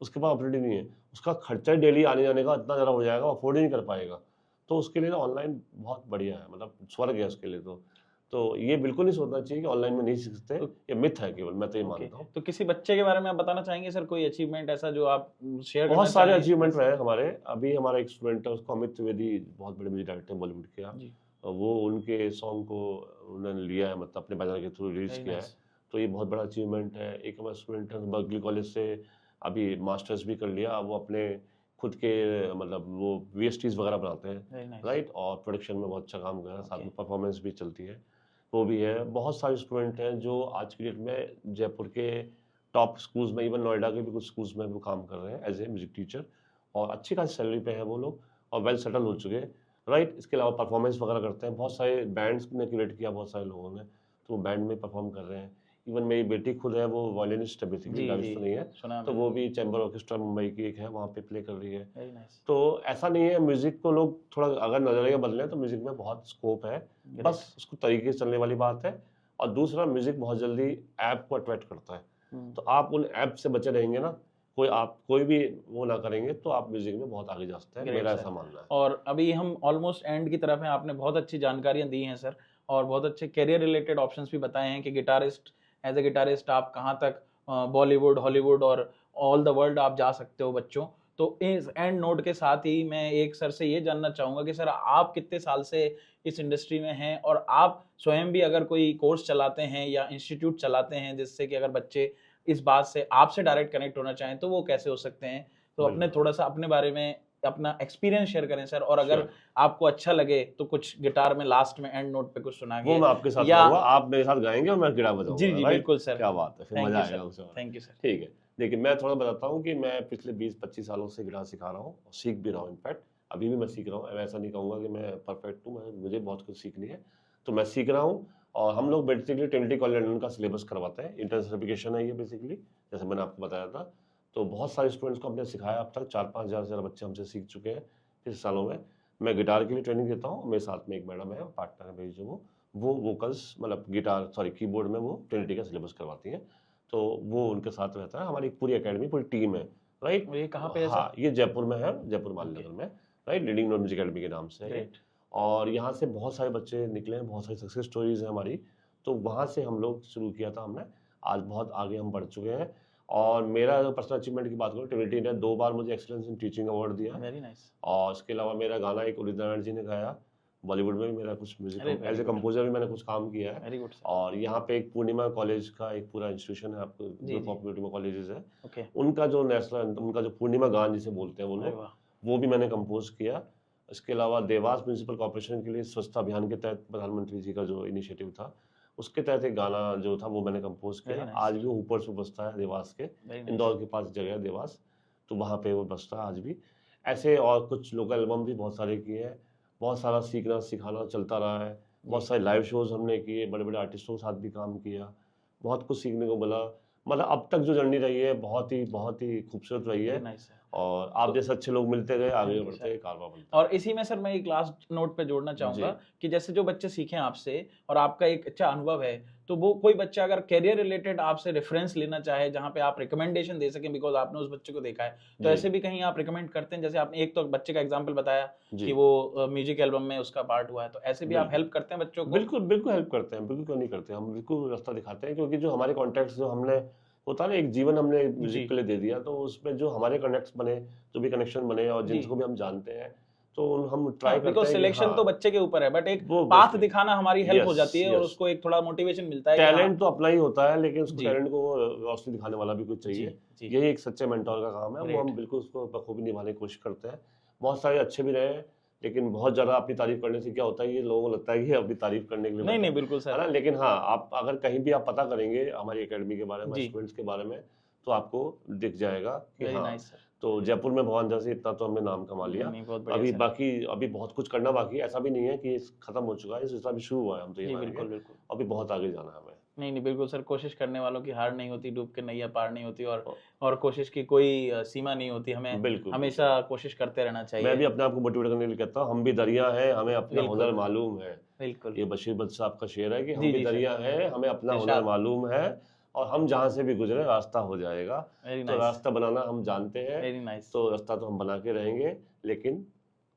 उसके पास अपॉर्चुनिटी नहीं है, उसका खर्चा डेली आने जाने का इतना ज़्यादा हो जाएगा, अफोर्ड ही नहीं कर पाएगा। तो उसके लिए ना ऑनलाइन बहुत बढ़िया है, मतलब स्वर्ग है उसके लिए। तो ये बिल्कुल नहीं सोचना चाहिए कि ऑनलाइन में नहीं सीख सकते, तो ये मिथ है केवल, मैं तो ये ओके, मानता हूँ। तो किसी बच्चे के बारे में आप बताना चाहेंगे सर, कोई अचीवमेंट ऐसा जो आप शेयर करना बहुत सारे चाहें अचीवमेंट ऐसे? रहे हमारे। अभी हमारा एक स्टूडेंट है, उसको अमित त्रिवेदी, बहुत बड़े म्यूजिक डायरेक्टर बॉलीवुड के आप, जी, वो उनके सॉन्ग को उन्होंने लिया है, मतलब अपने बैनर के थ्रू रिलीज वेरी किया है, नाइस, तो ये बहुत बड़ा अचीवमेंट है। एक हमारा स्टूडेंट है बर्कली कॉलेज से, अभी मास्टर्स भी कर लिया, वो अपने खुद के मतलब वो वीएसटीज वगैरह बनाते हैं, वेरी नाइस, राइट, और प्रोडक्शन में बहुत अच्छा काम कर रहा है, साथ ओके, में परफॉर्मेंस भी चलती है, वो भी है। बहुत सारे स्टूडेंट हैं जो आज की डेट में जयपुर के टॉप स्कूल्स में, इवन नोएडा के भी कुछ स्कूल्स में वो काम कर रहे हैं एज ए म्यूजिक टीचर, और अच्छी खासी सैलरी पे है वो लोग, और वेल सेटल हो चुके हैं, राइट। इसके अलावा परफॉर्मेंस वगैरह करते हैं, बहुत सारे बैंड्स ने क्रिएट किया बहुत सारे लोगों ने, तो वो बैंड में परफॉर्म कर रहे हैं। इवन मेरी बेटी खुद है, वो वायलिनिस्ट है, बेसिकली जी, गाइस्ट जी, तो नहीं है, सुना तो मैंने, वो भी चैम्बर ऑर्केस्ट्रा मुंबई की एक है, वहाँ पे प्ले कर रही है। वेरी नाइस, तो ऐसा नहीं है, म्यूजिक को लोग थोड़ा अगर नजरिया बदलें तो म्यूजिक में बहुत स्कोप है, ग्रेट, बस उसको तरीके से चलने वाली बात है। और दूसरा, म्यूजिक बहुत जल्दी ऐप को अट्रैक्ट करता है, तो आप उन ऐप से बचे रहेंगे ना, कोई भी वो ना करेंगे, तो आप म्यूजिक में बहुत आगे जा सकते हैं, ग्रेट मेरा सर। ऐसा मानना है। और अभी हम ऑलमोस्ट एंड की तरफ हैं, आपने बहुत अच्छी जानकारियाँ दी हैं सर, और बहुत अच्छे करियर रिलेटेड ऑप्शंस भी बताए हैं कि गिटारिस्ट, एज ए गिटारिस्ट आप कहाँ तक बॉलीवुड, हॉलीवुड और ऑल द वर्ल्ड आप जा सकते हो बच्चों। तो इस एंड नोट के साथ ही मैं एक सर से ये जानना चाहूँगा कि सर आप कितने साल से इस इंडस्ट्री में हैं, और आप स्वयं भी अगर कोई कोर्स चलाते हैं या इंस्टीट्यूट चलाते हैं, जिससे कि अगर बच्चे इस बात से आपसे डायरेक्ट कनेक्ट होना चाहें तो वो कैसे हो सकते हैं? तो अपने बिल्कुल। थोड़ा सा अपने बारे में अपना एक्सपीरियंस शेयर करें सर, और अगर Sure. आपको अच्छा लगे तो कुछ गिटार में लास्ट में एंड नोट पे कुछ सुना वो मैं आपके साथ या गाऊंगा, आप मेरे साथ गाएंगे और मैं गिटार बजाऊंगा। जी जी राइट, बिल्कुल सर, क्या बात है, फिर थैंक मजा यू आएगा सर, उसे और। Thank you sir. ठीक है, देखिए मैं थोड़ा बताता हूँ कि मैं पिछले 20-25 सालों से गिटार सिखा रहा हूँ और सीख भी रहा हूँ। इनफैक्ट अभी भी मैं सीख रहा हूँ, ऐसा नहीं कहूँगा कि मैं परफेक्ट हूँ, मुझे बहुत कुछ सीखनी है, तो मैं सीख रहा हूँ। और हम लोग बेसिकली ट्रिनिटी कॉलेज लंदन का सिलेबस करवाते हैं, इंटरनेशनल सर्टिफिकेशन है ये बेसिकली, जैसे मैंने आपको बताया था। तो बहुत सारे स्टूडेंट्स को हमने सिखाया, अब तक 4-5 हज़ार से ज़्यादा बच्चे हमसे सीख चुके हैं पिछले सालों में। मैं गिटार की भी ट्रेनिंग देता हूँ, मेरे साथ में एक मैडम है, पार्टनर है मेरी, जो वो वोकल्स मतलब गिटार सॉरी कीबोर्ड में वो ट्रिनिटी का सिलेबस करवाती हैं, तो वो उनके साथ रहता है। हमारी पूरी एकेडमी, पूरी टीम है, राइट। ये कहाँ पे है हाँ, सर? ये जयपुर में है, जयपुर ओके, मालनगर में, right, leading note music academy के नाम से है ये। ग्रेट। और यहाँ से बहुत सारे बच्चे निकले हैं, बहुत सारी सक्सेस स्टोरीज है हमारी, तो वहाँ से हम लोग शुरू किया था हमने, आज बहुत आगे हम बढ़ चुके हैं। और मेरा अगर पर्सनल अचीवमेंट की बात करूँ, ट्रिनिटी ने 2 बार मुझे एक्सीलेंस इन टीचिंग अवार्ड दिया है। Very nice. और इसके अलावा मेरा गाना एक उदित नारायण जी ने गाया, बॉलीवुड में भी मेरा कुछ म्यूजिक अरे as very a good, composer भी मैंने कुछ काम किया है। Very good sir. और यहाँ पे एक पूर्णिमा कॉलेज का एक पूरा इंस्टीट्यूशन है, आपको जी ग्रुप जी, ऑफ पूर्णिमा कॉलेजेस है, ओके, उनका जो नेशनल, उनका जो पूर्णिमा गान जिसे बोलते हैं वो अरे लोग, वाह, वो भी मैंने कंपोज किया। इसके अलावा देवास म्यूनिसिपल कॉर्पोरेशन के लिए स्वच्छता अभियान के तहत प्रधानमंत्री जी का जो इनिशिएटिव था, उसके तहत एक गाना जो था वो मैंने कंपोज वेरी किया। नाइस आज सर, भी वो ऊपर से बजता है देवास के, वेरी नाइस। इंदौर के पास जगह है देवास, तो वहाँ पे वो बजता है आज भी। ऐसे और कुछ लोकल एल्बम भी बहुत सारे किए हैं, बहुत सारा सीखना सिखाना चलता रहा है, बहुत जी, सारे लाइव शोज हमने किए, बड़े बड़े आर्टिस्टों के साथ भी काम किया, बहुत कुछ सीखने को मिला। मतलब अब तक जो जर्नी रही है बहुत ही खूबसूरत रही वेरी है। Nice sir. और आप तो जैसे अच्छे लोग मिलते गए, आगे थैंक यू बढ़ते सर। गए, कारवां बनता और गया। इसी में सर मैं एक लास्ट नोट पे जोड़ना जी, चाहूँगा कि जैसे जो बच्चे सीखें आपसे और आपका एक अच्छा अनुभव है, तो वो कोई बच्चा अगर करियर रिलेटेड आपसे रेफरेंस लेना चाहे, जहाँ पे आप रिकमेंडेशन दे सकें बिकॉज़ आपने उस बच्चे को देखा है, तो जी, ऐसे भी कहीं आप रिकमेंड करते हैं? जैसे आपने एक तो बच्चे का एग्ज़ाम्पल बताया जी, कि वो म्यूज़िक एल्बम में उसका पार्ट हुआ है, तो ऐसे भी आप बिल्कुल। हेल्प करते हैं बच्चों को? बिल्कुल, बिल्कुल हेल्प करते हैं, बिल्कुल क्यों नहीं करते हैं, हम बिल्कुल रास्ता दिखाते हैं, क्योंकि जो हमारे कॉन्टैक्ट्स जो हमने, होता है ना एक जीवन हमने जी, म्यूज़िक के लिए दे दिया, तो उसमें जो हमारे कनेक्ट्स बने, जो भी कनेक्शन बने और जी। जिनको भी हम जानते हैं, तो हम ट्राई हाँ, करते बिकॉज़ हैं कि सिलेक्शन तो हाँ, बच्चे के ऊपर है, बट एक वो पाथ बेसिकली दिखाना हमारी हेल्प हो यस, जाती है और यस। उसको एक थोड़ा मोटिवेशन मिलता है कि हाँ, टैलेंट तो अपना ही होता है, लेकिन उसको जी, टैलेंट को रोशनी दिखाने वाला भी कुछ जी, चाहिए। जी, यही एक सच्चे मेंटर का काम है, वो ग्रेट। हम बिल्कुल उसको बखूबी निभाने की कोशिश करते हैं। बहुत सारे अच्छे भी रहे हैं, लेकिन बहुत ज़्यादा अपनी तारीफ करने से क्या होता है, ये लोगों को लगता है कि ये अपनी तारीफ करने के लिए नहीं, बैठा नहीं, बिल्कुल है सर। ना? लेकिन हाँ, आप अगर कहीं भी आप पता करेंगे हमारी एकेडमी के बारे में, जी, स्टूडेंट्स के बारे में, तो आपको दिख जाएगा कि वेरी हाँ, नाइस सर। तो जयपुर में भगवान जैसे इतना तो हमने नाम कमा नहीं, लिया। नहीं, बहुत बढ़िया अभी सर। बाकी अभी बहुत कुछ करना बाकी है, ऐसा भी नहीं है कि खत्म हो चुका है, ये सिलसिला अभी शुरू हुआ है, हम तो ये जी, मानेंगे। बिल्कुल, बिल्कुल। अभी बहुत आगे जाना है हमें। नहीं, नहीं, बिल्कुल सर, कोशिश करने वालों की हार नहीं होती, डूब के नैया पार नहीं होती अ, और कोशिश की कोई सीमा नहीं होती, हमें बिल्कुल, बिल्कुल। हमेशा कोशिश करते रहना मैं चाहिए। भी अपने आप को मोटिवेट करने के लिए कहता हूँ, हम भी दरिया हैं, हमें अपना हुनर बिल्कुल, मालूम है। बिल्कुल। ये बशीर बद्र साहब का शेर है कि हम जी, भी जी सर, दरिया हैं, हमें अपना हुनर इरशाद। मालूम है, और हम जहाँ से भी गुजरे रास्ता हो जाएगा। वेरी तो नाइस, रास्ता बनाना हम जानते हैं, वेरी नाइस, तो रास्ता तो हम बना के रहेंगे, लेकिन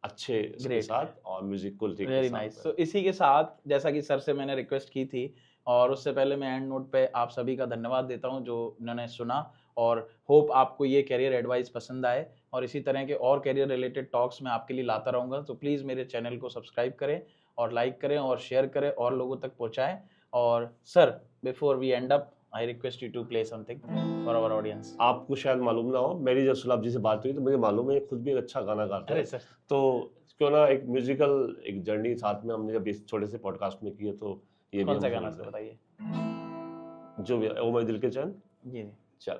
अच्छे इसके ग्रेट। साथ और म्यूजिक क्वालिटी के वेरी साथ नाइस। में। तो इसी के साथ जैसा कि सर से मैंने रिक्वेस्ट की थी और उससे पहले मैं एंड नोट पे आप सभी का धन्यवाद देता हूँ जो इन्होंने सुना, और होप आपको ये करियर एडवाइस पसंद आए और इसी तरह के और करियर रिलेटेड टॉक्स मैं आपके लिए लाता रहूँगा। तो प्लीज़ मेरे चैनल को सब्सक्राइब करें और लाइक करें और शेयर करें और लोगों तक पहुँचाएँ। और sir, before we end up, I request you to play something for our audience. आपको शायद मालूम ना हो, मेरी जब सुलभ जी से बात हुई तो मुझे मालूम है ये खुद भी एक अच्छा गाना गाते अरे हैं, सर! तो क्यों ना एक म्यूजिकल एक जर्नी साथ में हमने जब इस छोटे से पॉडकास्ट में की है, तो ये भी कौन सा हम गाना जरूर सर दें। बताइए? जो भी ओ मेरे दिल के चैन, जी, जी। चल।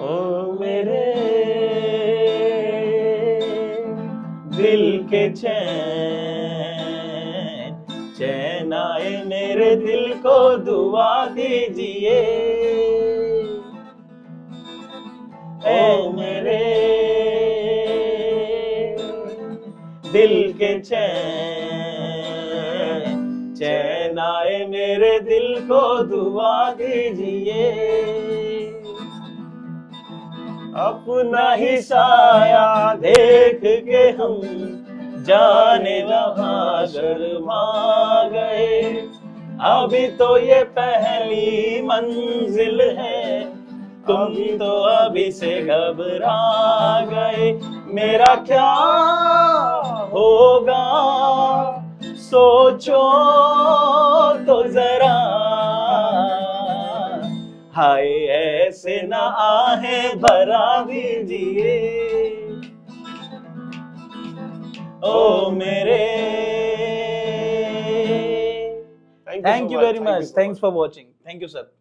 ओ मेरे दिल के चैन, चैन आए मेरे दिल को दुआ दीजिए। ओ मेरे दिल के चैन, चैन आए मेरे दिल को दुआ दीजिए। अपना ही साया देख के हम जाने वहाँ शर्मा गए। अभी तो ये पहली मंजिल है, तुम तो अभी से घबरा गए। मेरा क्या होगा सोचो तो जरा, हाय ऐसे ना आहें भरा दीजिए ओ मेरे। Thank you so thank you much. Very Thank you much, so thanks much. For watching, thank you sir.